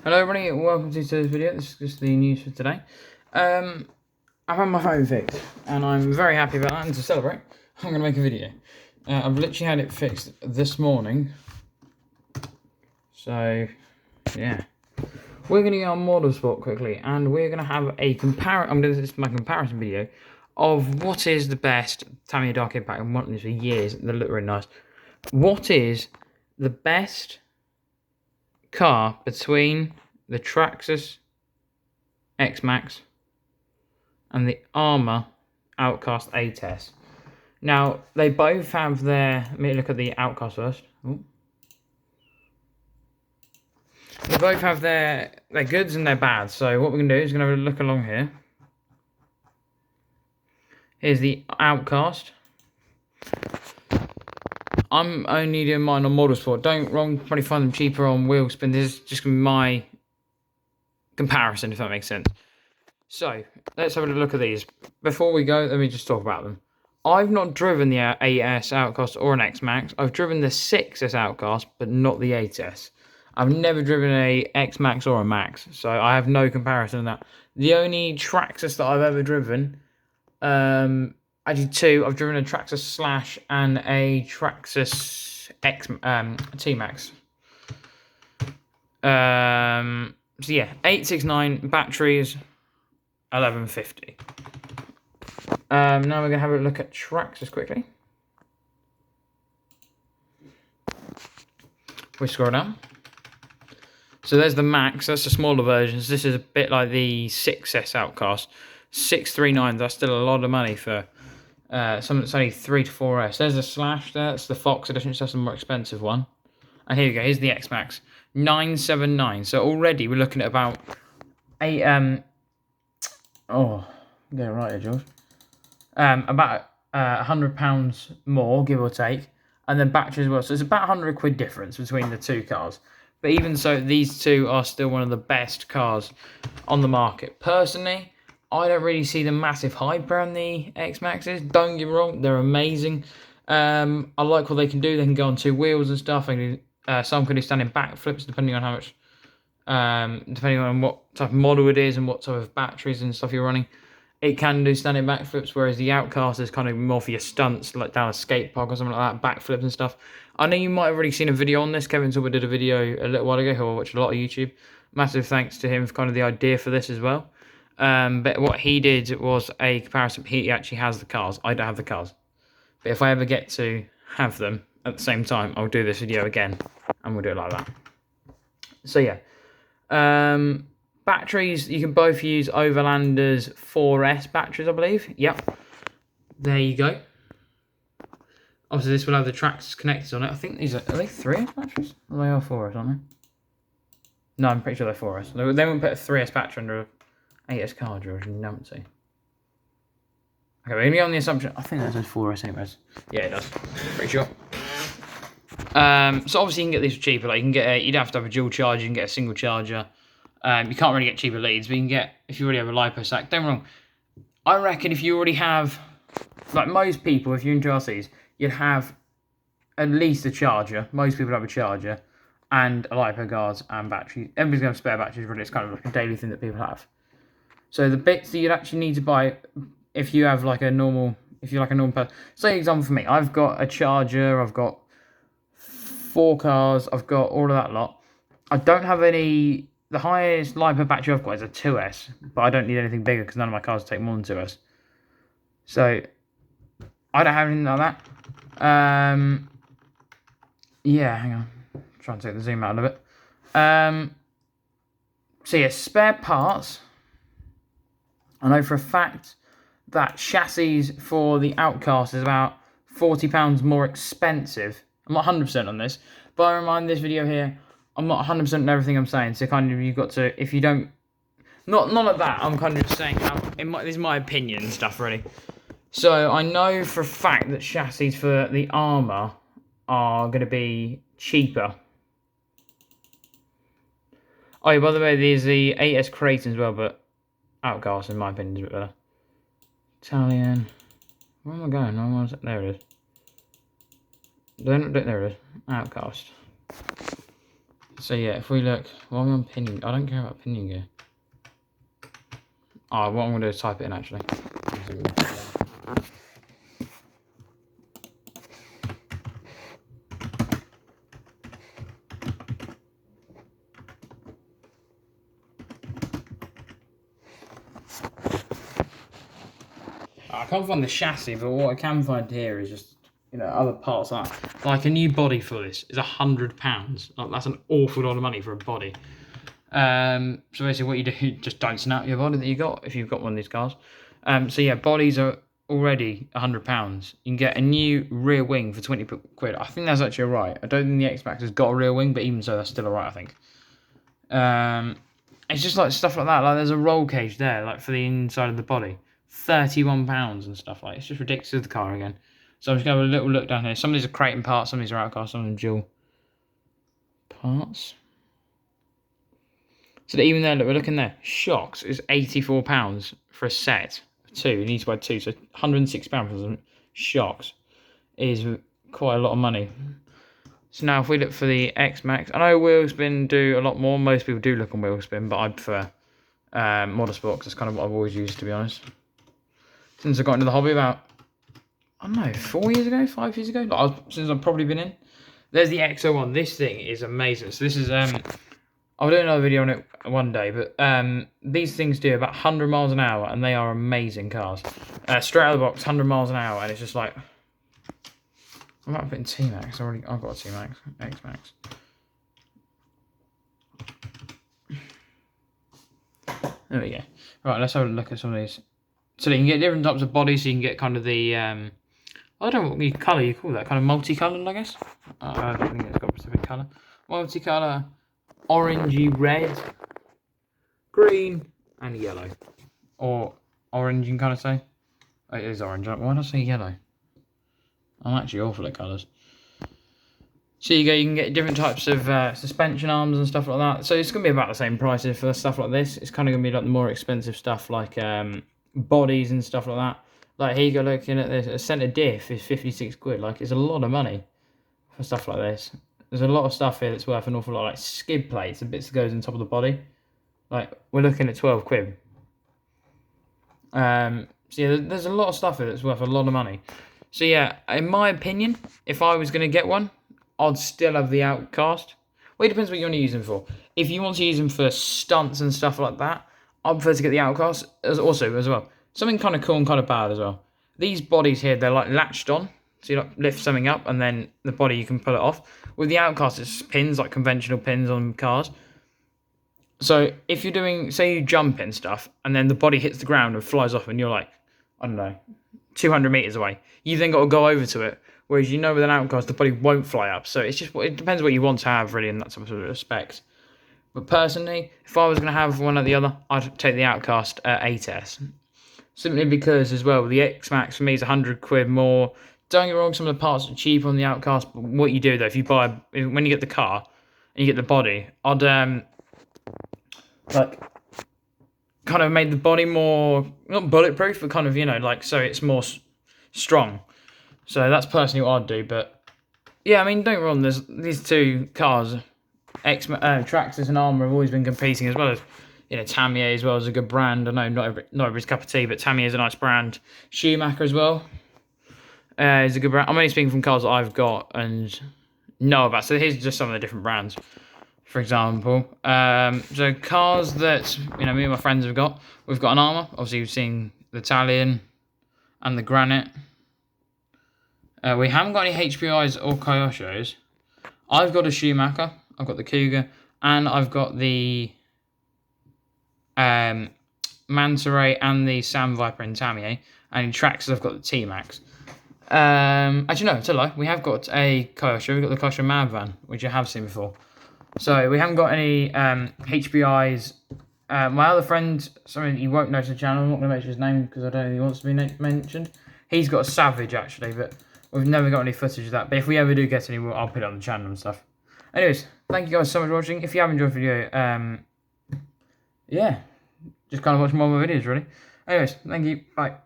Hello everybody, welcome to today's video. This is just the news for today. I've had my phone fixed and I'm very happy about that, and to celebrate, I'm going to make a video. I've literally had it fixed this morning. So, yeah. We're going to go on Motorsport quickly and we're going to have a comparison. This is my comparison video of what is the best Tamiya Dark Impact. I've wanted this for years, they look really nice. What is the best car between the Traxxas Xmaxx and the Arrma Outcast A-Test. Now, they both have their... Let me look at the Outcast first. Ooh. They both have their goods and their bads. So what we're going to do is going to have a look along here. Here's the Outcast. I'm only doing mine on Motorsport. Don't wrong, probably find them cheaper on Wheelspin. This is just going to be my comparison, if that makes sense. So, let's have a look at these. Before we go, let me just talk about them. I've not driven the 8S Outcast or an Xmaxx. I've driven the 6S Outcast, but not the 8S. I've never driven a Xmaxx or a Max, so I have no comparison to that. The only Traxxas that I've ever driven, actually two. I've driven a Traxxas Slash and a Traxxas T-Max. So yeah, 869 batteries, 1150. Now we're going to have a look at Traxxas quickly. We scroll down. So there's the Max, that's the smaller versions. This is a bit like the 6S Outcast. 639, that's still a lot of money for something that's only 3 to 4S. There's the Slash, that's the Fox edition, so that's the more expensive one. And here you go, here's the Xmaxx. 979. So already we're looking at about 8 get it right here, George. About £100 more, give or take, and then batteries as well. So it's about £100 difference between the two cars. But even so, these two are still one of the best cars on the market. Personally, I don't really see the massive hype around the Xmaxes. Don't get me wrong, they're amazing. I like what they can do. They can go on two wheels and stuff. Some can do standing backflips depending on how much, depending on what type of model it is and what type of batteries and stuff you're running. It can do standing backflips, whereas the Outcast is kind of more for your stunts, like down a skate park or something like that, backflips and stuff. I know you might have already seen a video on this. Kevin Silver did a video a little while ago, who I watched a lot of YouTube. Massive thanks to him for kind of the idea for this as well. But what he did was a comparison. He actually has the cars. I don't have the cars. But if I ever get to have them at the same time, I'll do this video again, and we'll do it like that. So yeah. Batteries, you can both use Overlander's 4S batteries, I believe. Yep. There you go. Obviously, this will have the Traxxas connectors on it. I think these are they 3S batteries? Or they are 4S, aren't they? No, I'm pretty sure they're 4S. They won't put a 3S battery under a 8S car, George. Numpty. Okay, we're going to be on the assumption. I think that says 4S anyways. Yeah, it does. Pretty sure. So obviously you can get these for cheaper. Like you can get you'd have to have a dual charger. You can get a single charger. You can't really get cheaper leads, but you can get, if you already have a LiPo stack. Don't get me wrong. I reckon if you already have, like most people, if you're into RCs, you'd have at least a charger. Most people have a charger and a LiPo guards and battery. Everybody's going to have spare batteries, but it's kind of like a daily thing that people have. So the bits that you'd actually need to buy if you have like a normal, if you're like a normal person. Say example for me, I've got a charger, I've got 4 cars, I've got all of that lot. I don't have any. The highest LiPo battery I've got is a 2S, but I don't need anything bigger because none of my cars take more than 2S. So, I don't have anything like that. Yeah, hang on. I'm trying to take the zoom out of it. So yeah, spare parts. I know for a fact that chassis for the Outcast is about £40 more expensive. I'm not 100% on this, but I remind this video here, I'm not 100% on everything I'm saying, so kind of you've got to, if you don't, not like that, I'm kind of just saying, this is my opinion and stuff, really. So I know for a fact that chassis for the Arrma are going to be cheaper. Oh yeah, by the way, there's the 8S Kraton as well, but Outcast, in my opinion, is a bit better. Italian, where am I going? There it is. There it is, Outcast. So yeah, if we look, while we're on pinion, I don't care about pinion gear. Oh, what I'm going to do is type it in actually. I can't find the chassis, but what I can find here is just, you know, other parts like a new body for this is £100. Like, that's an awful lot of money for a body. So basically what you do, you just don't snap your body that you got if you've got one of these cars. So yeah, bodies are already £100. You can get a new rear wing for 20 quid. I think that's actually right. I don't think the Xmaxx has got a rear wing, but even so, that's still alright, I think. It's just like stuff like that. Like there's a roll cage there, like for the inside of the body. £31 and stuff like. It's just ridiculous with the car again. So I'm just going to have a little look down here. Some of these are Kraton parts, some of these are Outcast, some of them dual parts. So even there, look, we're looking there. Shocks is £84 for a set of two. You need to buy two, so £106 for some shocks is quite a lot of money. So now if we look for the Xmaxx, I know wheel spin do a lot more. Most people do look on wheel spin, but I prefer Motorsport because that's kind of what I've always used, to be honest. Since I got into the hobby about, I don't know, 4 years ago, 5 years ago, like since I've probably been in. There's the XO1. This thing is amazing. So this is I'll do another video on it one day, but these things do about 100 miles an hour, and they are amazing cars. Straight out of the box, 100 miles an hour, and it's just like, I might put in T-Max. I've got a T-Max, Xmaxx. There we go. Right, let's have a look at some of these. So you can get different types of bodies. So you can get kind of the I don't know what colour you call that. Kind of multicoloured, I guess. I don't think it's got a specific colour. Multicolour, orangey red, green, and yellow, or orange. You can kind of say. Oh, it is orange. Why did I say yellow? I'm actually awful at colours. So you can get different types of suspension arms and stuff like that. So it's going to be about the same prices for stuff like this. It's kind of going to be like the more expensive stuff like bodies and stuff like that. Like here you go looking at this, a centre diff is 56 quid. Like it's a lot of money for stuff like this. There's a lot of stuff here that's worth an awful lot, like skid plates and bits that goes on top of the body. Like we're looking at 12 quid. So yeah, there's a lot of stuff here that's worth a lot of money. So yeah, in my opinion, if I was going to get one, I'd still have the Outcast. Well, it depends what you want to use them for. If you want to use them for stunts and stuff like that, I prefer to get the Outcast as well. Something kind of cool and kind of bad as well. These bodies here, they're like latched on. So you like lift something up and then the body, you can pull it off. With the Outcast, it's pins, like conventional pins on cars. So if you're doing, say you jump and stuff, and then the body hits the ground and flies off and you're like, I don't know, 200 metres away. You then got to go over to it. Whereas you know with an Outcast, the body won't fly up. So it's just, it depends what you want to have really in that sort of respect. But personally, if I was going to have one or the other, I'd take the Outcast 8S. Simply because as well, the Xmaxx for me is 100 quid more. Don't get me wrong, some of the parts are cheap on the Outcast. But what you do though, if you buy, when you get the car and you get the body, I'd like kind of made the body more, not bulletproof, but kind of, you know, like so it's more strong. So that's personally what I'd do, but yeah, I mean, don't get me wrong, there's these two cars, Traxxas and Arrma have always been competing, as well as, you know, Tamiya as well as a good brand. I know not everybody's cup of tea, but Tamiya is a nice brand. Schumacher as well is a good brand. I'm only speaking from cars that I've got and know about. So here's just some of the different brands, for example. So cars that, you know, me and my friends have got. We've got an Arrma. Obviously, you've seen the Italian and the Granite. We haven't got any HPIs or Kyoshos. I've got a Schumacher, I've got the Cougar, and I've got the Manta Ray and the Sam Viper and Tamiya. And in Traxxas, I've got the T-Max. Actually, no, it's a lie. We have got a Kyosho. We've got the Kyosho Madvan, which I have seen before. So we haven't got any HPIs. My other friend, something you won't notice the channel, I'm not going to mention his name because I don't think he wants to be mentioned. He's got a Savage, actually, but we've never got any footage of that. But if we ever do get any, I'll put it on the channel and stuff. Anyways, thank you guys so much for watching. If you have enjoyed the video, yeah, just kind of watch more of my videos, really. Anyways, thank you. Bye.